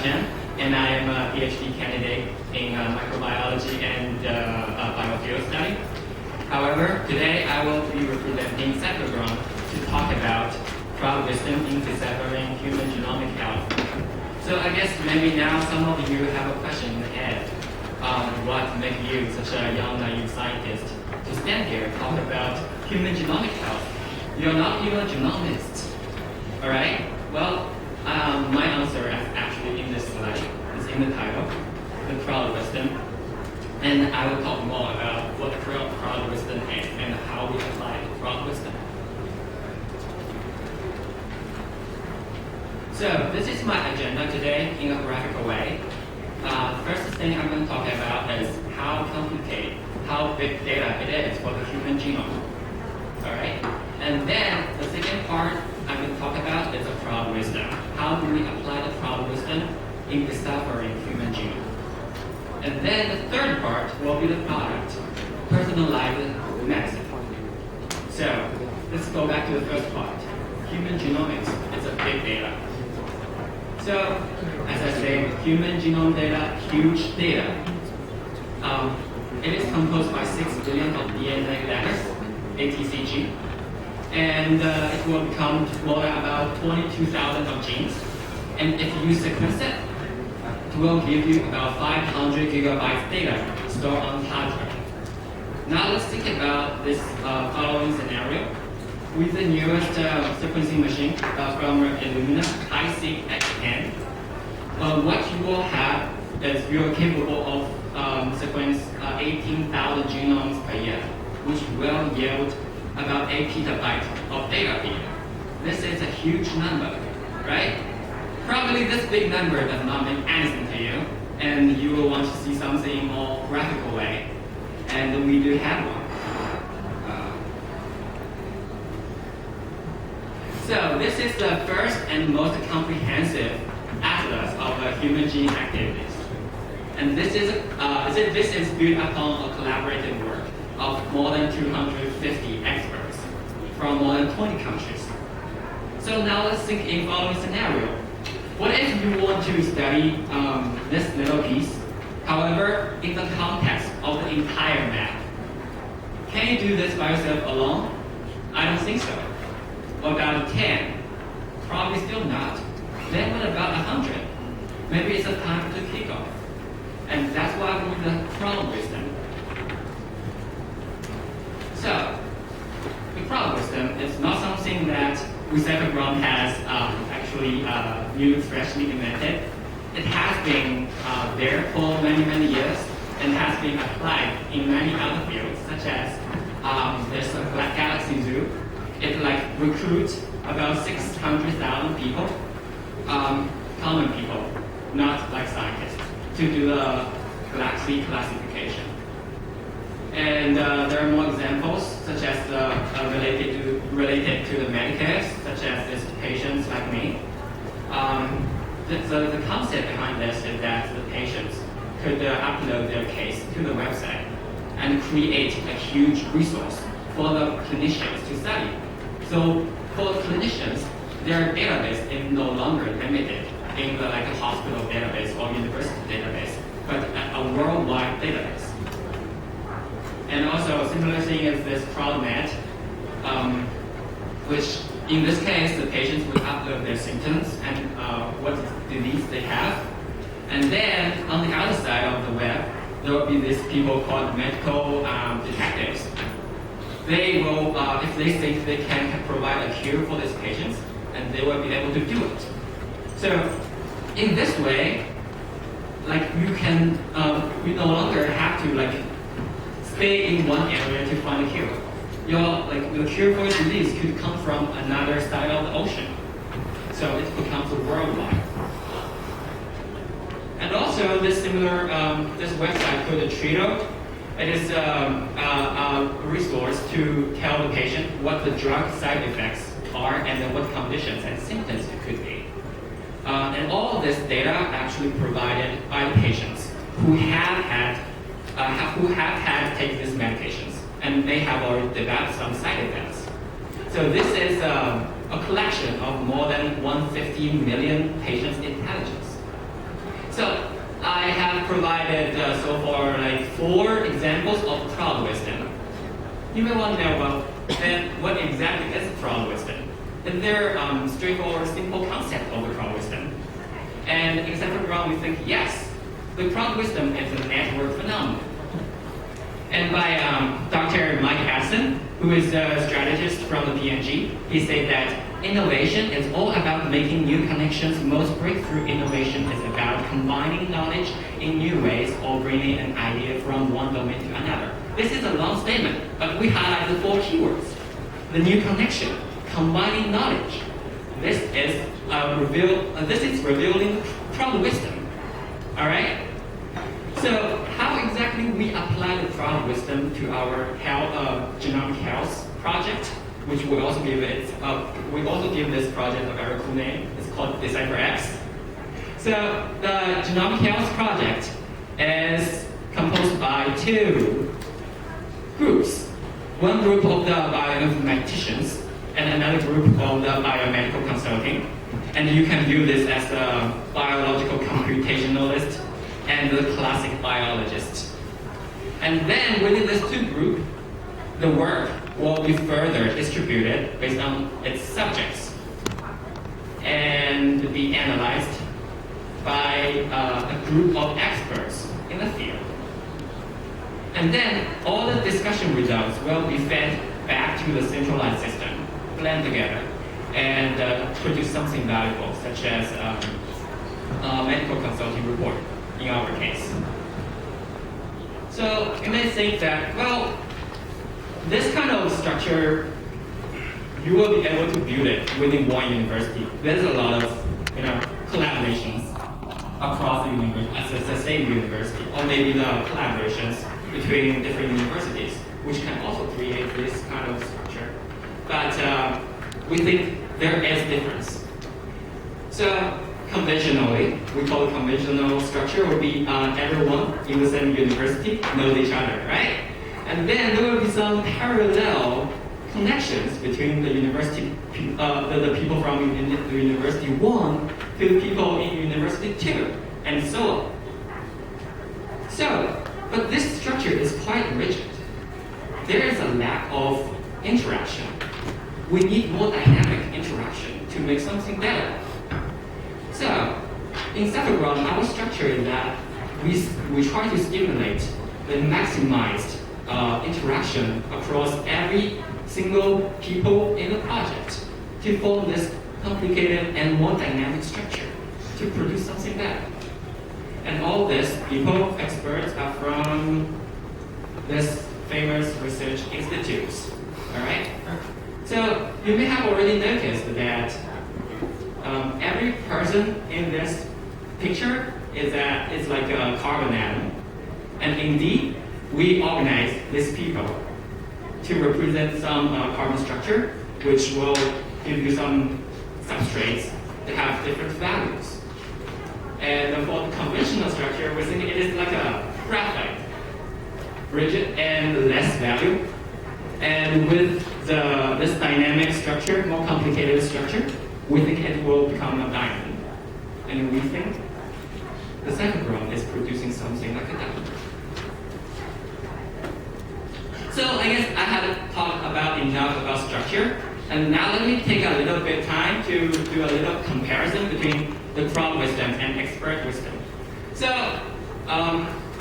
Chen, and I am a PhD candidate in microbiology and biofield study. However, today I will be representing Cipher Ground to talk about crowd wisdom in deciphering human genomic health. So I guess maybe now some of you have a question in the head. What makes you such a young, naive scientist to stand here and talk about human genomic health? You're not even a genomist, all right? Well, my answer is actually in this slide. It's in the title, the crowd wisdom. And I will talk more about what crowd wisdom is and how we apply crowd wisdom. So this is my agenda today in a graphical way. First thing I'm going to talk about is how complicated, how big data it is for the human genome. All right? And then the second part I'm going to talk about is the crowd wisdom. How do we apply the crowd wisdom in deciphering human genome? And then the third part will be the product, personalized medicine. So let's go back to the first part. Human genomics is a big data. So, as I said, human genome data, huge data. It is composed by 6 billion of DNA letters, ATCG, and it will become more than about 22,000 of genes. And if you sequence it, it will give you about 500 gigabytes data stored on hard drive. Now let's think about this following scenario. With the newest sequencing machine from Illumina, HiSeq X10, what you will have is you are capable of sequence 18,000 genomes per year, which will yield about 8 petabytes of data per year. This is a huge number, right? Probably this big number does not mean anything to you, and you will want to see something in a more graphical way, and we do have one. So this is the first and most comprehensive atlas of human gene activities. And this is built upon a collaborative work of more than 250 experts from more than 20 countries. So now let's think in the following scenario. What if you want to study this little piece, however, in the context of the entire map? Can you do this by yourself alone? I don't think so. What about 10? Probably still not. Then what about 100? Maybe it's a time to kick off. And that's why we need the crowd wisdom. So, the crowd wisdom is not something that Cipher Ground has actually new, freshly invented. It has been there for many, many years and has been applied in many other fields, such as there's a Galaxy Zoo. It recruits about 600,000 people, common people, not like scientists, to do the galaxy classification. And there are more examples, such as related to the Medicares, such as these patients like me. The concept behind this is that the patients could upload their case to the website and create a huge resource for the clinicians to study. So for clinicians, their database is no longer limited in the a hospital database or university database, but a worldwide database. And also, similar thing is this CrowdMed, which in this case, the patients would upload their symptoms and what disease they have. And then on the other side of the web, there will be these people called medical detectives. They will, if they think they can provide a cure for these patients, and they will be able to do it. So, in this way, you can, you no longer have to stay in one area to find a cure. The cure for a disease could come from another side of the ocean. So it becomes worldwide. And also, this similar, this website called Trito. It is a resource to tell the patient what the drug side effects are and then what conditions and symptoms it could be. And all of this data actually provided by the patients who have had to take these medications, and they have already developed some side effects. So this is a collection of more than 150 million patients' intelligence. So I have provided so far like 4 examples of crowd wisdom. You may want to know, well, then what exactly is crowd wisdom? And there are straightforward, simple concept of the crowd wisdom. And in Cipher Ground, we think, yes, the crowd wisdom is a network phenomenon. And by Dr. Mike Hassan, who is a strategist from the PNG, he said that innovation is all about making new connections. Most breakthrough innovation is about combining knowledge in new ways or bringing an idea from one domain to another. This is a long statement, but we highlight the 4 keywords. The new connection, combining knowledge. This is revealing crowd wisdom. All right. So how exactly we apply the crowd wisdom to our genomic health project, which we also give this project a very cool name. It's called Cipher X. So the genomic health project is composed by 2 groups. One group of the bioinformaticians and another group of the biomedical consulting. And you can view this as a biological computationalist and the classic biologist. And then within this 2 groups, the work will be further distributed based on its subjects and be analyzed by a group of experts in the field. And then all the discussion results will be fed back to the centralized system, blend together, and produce something valuable, such as a medical consulting report in our case. So you may think that, well, this kind of structure, you will be able to build it within one university. There's a lot of collaborations across the university, as the same university, or maybe the collaborations between different universities, which can also create this kind of structure. But we think there is difference. So conventionally, we call it conventional structure would be everyone in the same university knows each other, right? And then there will be some parallel connections between the university, the people from the university 1 to the people in university 2, and so on. So, but this structure is quite rigid. There is a lack of interaction. We need more dynamic interaction to make something better. So, in Cipher Ground, our structure is that we try to stimulate the maximized interaction across every single people in the project to form this complicated and more dynamic structure to produce something better. And all these people, experts, are from this famous research institutes. All right? So you may have already noticed that every person in this picture is like a carbon atom. And indeed, we organize these people to represent some carbon structure, which will give you some substrates that have different values. And for the conventional structure, we think it is like a graphite, rigid and less value. And with this dynamic structure, more complicated structure, we think it will become a diamond. And we think the Cipher Ground is producing something like a diamond. So I guess I have talked enough about structure. And now let me take a little bit of time to do a little comparison between the crowd wisdom and expert wisdom. So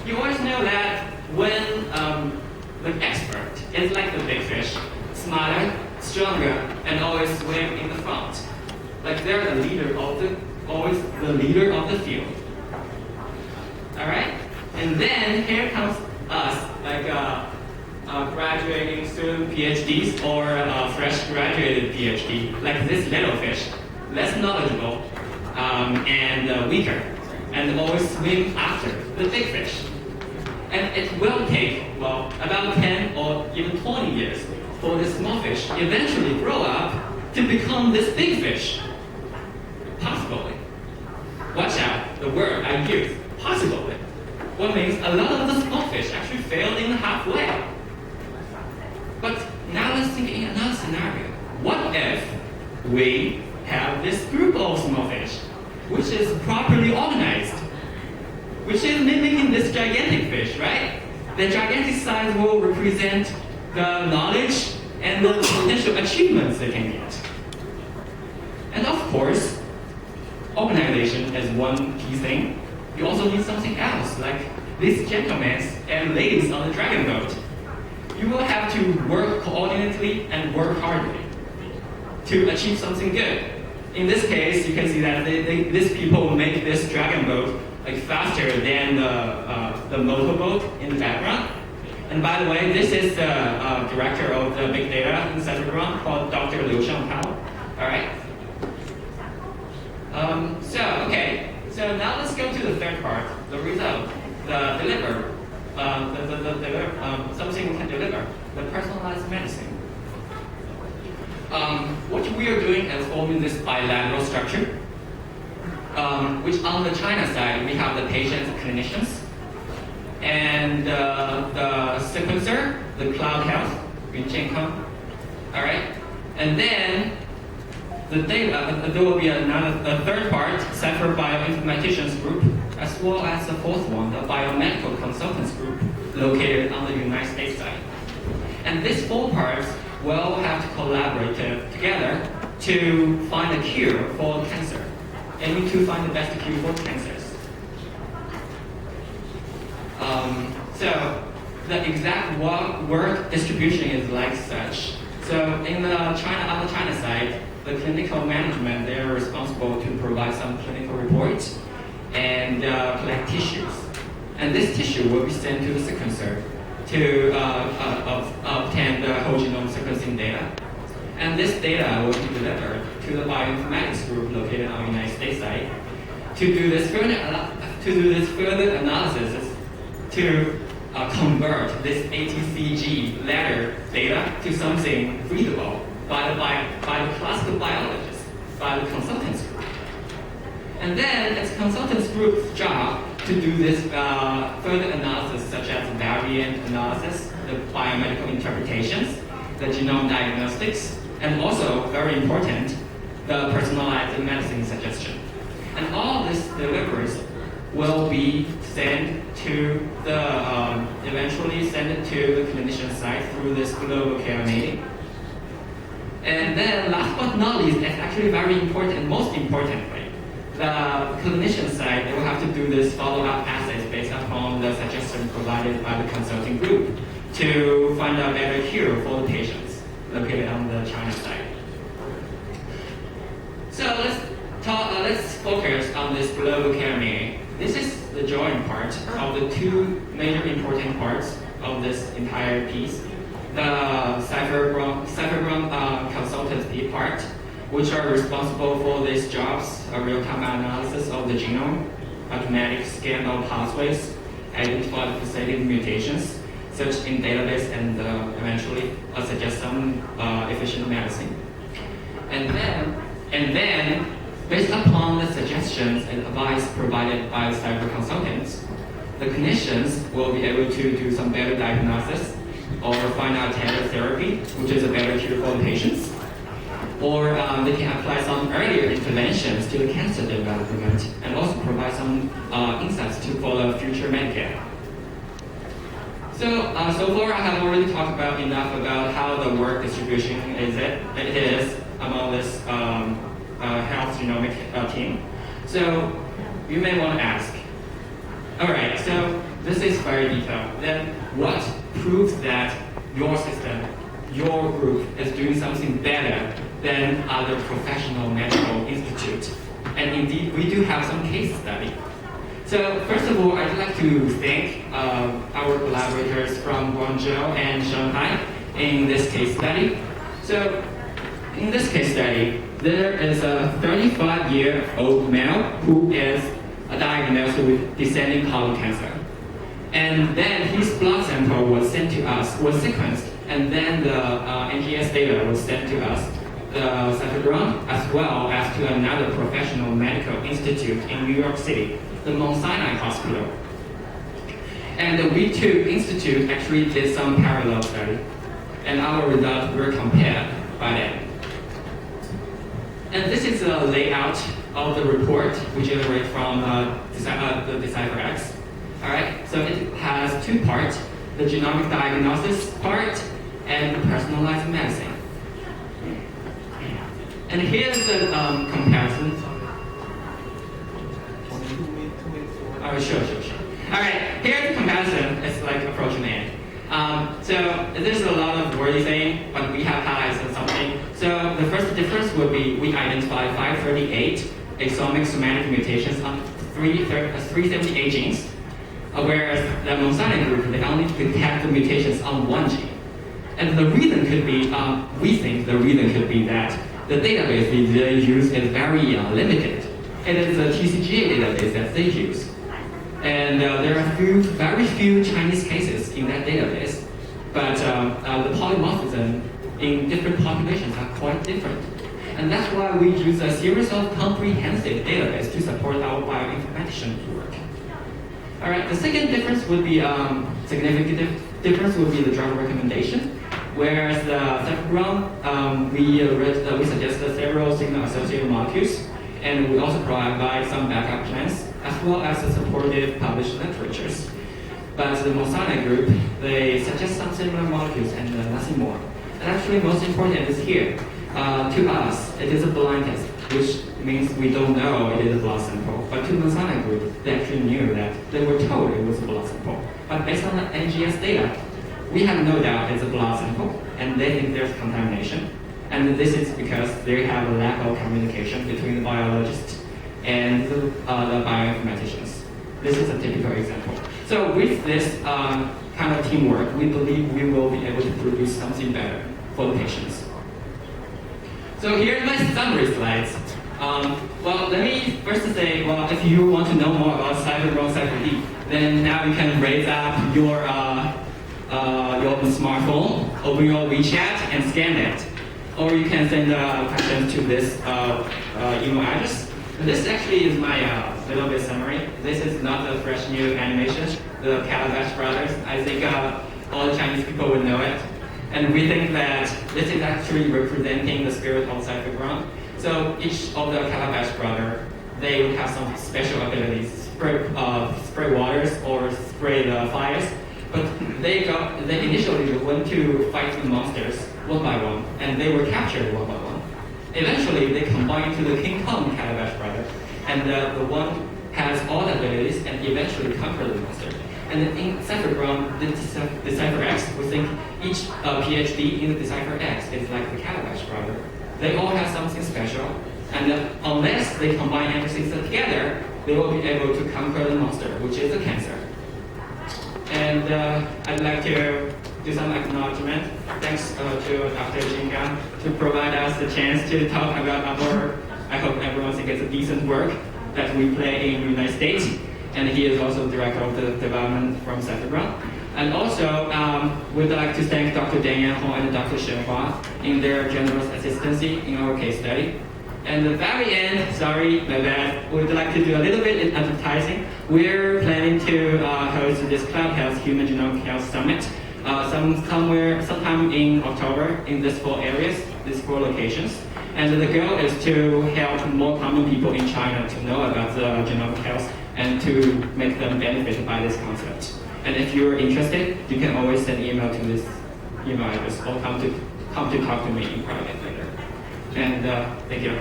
you always know that when the expert is like the big fish, smarter, stronger, and always swim in the front. Like they're the leader of always the leader of the field. All right? And then here comes us, like graduating student PhDs or fresh graduated PhD, like this little fish, less knowledgeable and weaker, and always swim after the big fish. And it will take, well, about 10 or even 20 years for this small fish eventually grow up to become this big fish. Possibly. Watch out, the word I use, possibly. What means a lot of the small fish actually failed in halfway. But now let's think in another scenario. What if we have this group of small fish, which is properly organized, which is mimicking this gigantic fish, right? The gigantic size will represent the knowledge and the potential achievements they can get. And of course, organization is one key thing. You also need something else, like these gentlemen and ladies on the dragon boat. You will have to work coordinately and work hardly to achieve something good. In this case, you can see that these people make this dragon boat like faster than the motorboat in the background. And by the way, this is the director of the big data in Cipher Ground called Dr. Liu Shangpao. All right. So now let's go to the third part, the result, the deliver, something we can deliver, the personalized medicine. What we are doing is forming this bilateral structure, which on the China side, we have the patients and clinicians, and the sequencer, the cloud health, all right? And then the data, there will be a third part, Cipher Bioinformaticians Group, as well as the fourth one, the Biomedical Consultants Group, located on the United States side. And these four parts will have to collaborate together to find a cure for cancer, aiming to find the best cure for cancers. So the exact work distribution is like such. So on the China side, the clinical management, they are responsible to provide some clinical reports and collect tissues. And this tissue will be sent to the sequencer to obtain the whole genome sequencing data. And this data will be delivered to the bioinformatics group located on the United States side to do this further analysis to convert this ATCG ladder data to something readable by the classical biologists, by the consultants group. And then it's consultants group's job to do this further analysis, such as variant analysis, the biomedical interpretations, the genome diagnostics, and also, very important, the personalized medicine suggestion. And all these deliveries will be sent to the, eventually send it to the clinician side through this global care meeting. And then last but not least, it's actually very important, most importantly, the clinician side, they will have to do this follow-up assays based upon the suggestion provided by the consulting group to find a better cure for the patients located on the China side. So let's focus on this global care meeting. This is the joint part of the two major important parts of this entire piece. The Cipher Ground consultancy part, which are responsible for these jobs, a real-time analysis of the genome, automatic scan of pathways, identify the facility mutations, search in database, and eventually suggest some efficient medicine. And then, based upon the suggestions and advice provided by the Cipher consultants, the clinicians will be able to do some better diagnosis or find out tailored therapy, which is a better cure for the patients. Or they can apply some earlier interventions to the cancer development and also provide some insights for the future Medicare. So far I have already talked about enough about how the work distribution is among this health genomic team. So you may want to ask, all right, so this is very detailed. Then what proves that your system, your group is doing something better than other professional medical institutes? And indeed, we do have some case study. So first of all, I'd like to thank our collaborators from Guangzhou and Shanghai in this case study. So in this case study, there is a 35-year-old male who is diagnosed with descending colon cancer. And then his blood sample was sent to us, was sequenced, and then the NGS data was sent to us, the Cipher Ground, as well as to another professional medical institute in New York City, the Mount Sinai Hospital. And the We2 Institute actually did some parallel study, and our results were compared by them. And this is a layout of the report we generate from the Decipher X. All right, so it has two parts, the genomic diagnosis part and the personalized medicine. And here's a comparison. Oh, sure. All right, here's the comparison. It's like approaching the end. So there's a lot of wordy saying, but we have highlighted something. So the first difference would be we identify 538 exomic somatic mutations on 378 genes, whereas the Monsanto group, they only detect the mutations on one gene. And the reason could be, we think the reason could be that the database they use is very limited. It is a TCGA database that they use. And there are very few Chinese cases in that database, but the polymorphism in different populations are quite different. And that's why we use a series of comprehensive database to support our bioinformatician work. All right, the second difference would be, significant difference would be the drug recommendation. Whereas the Cipher Ground, we suggested several signal-associated molecules, and we also provide some backup plans, as well as the supportive published literatures. But the Monsanto group, they suggest some similar molecules and nothing more. And actually, most important is here. To us, it is a blind test, which means we don't know it is a blood sample. But to the Monsanto group, they actually knew that. They were told it was a blood sample. But based on the NGS data, we have no doubt it's a blood sample, and they think there's contamination. And this is because they have a lack of communication between the biologists and the bioinformaticians. This is a typical example. So with this kind of teamwork, we believe we will be able to produce something better for the patients. So here's my summary slides. Well, let me first say, well, if you want to know more about Cipher Ground, Cipher D, then now you can raise up your smartphone, open your WeChat, and scan it. Or you can send questions to this email address. This actually is my little bit summary. This is not the fresh new animation, the Calabash Brothers. I think all the Chinese people would know it. And we think that this is actually representing the spirit of Cipher Ground. So each of the Calabash Brothers, they would have some special abilities, spray waters or spray the fires. But they initially went to fight the monsters one by one, and they were captured one by one. Eventually, they combined to the King Kong Calabash brother, and the one has all the abilities and eventually conquer the monster. And in Cipher Ground, the Decipher X, we think each PhD in the Decipher X is like the Calabash brother. They all have something special, and unless they combine everything together, they will be able to conquer the monster, which is the cancer. And I'd like to do some acknowledgement. Thanks to Dr. Jinga to provide us the chance to talk about our, I hope everyone thinks it's a decent work that we play in the United States. And he is also director of the development from Cipher Ground. And also, we'd like to thank Dr. Daniel Hong and Dr. Shen Hua in their generous assistance in our case study. And the very end, sorry, my bad, we'd like to do a little bit in advertising. We're planning to host this Cloud Health Human Genome Health Summit sometime in October in these 4 areas, these 4 locations. And the goal is to help more common people in China to know about the genomic health and to make them benefit by this concept. And if you're interested, you can always send email to this email address or come to talk to me in private later. And thank you.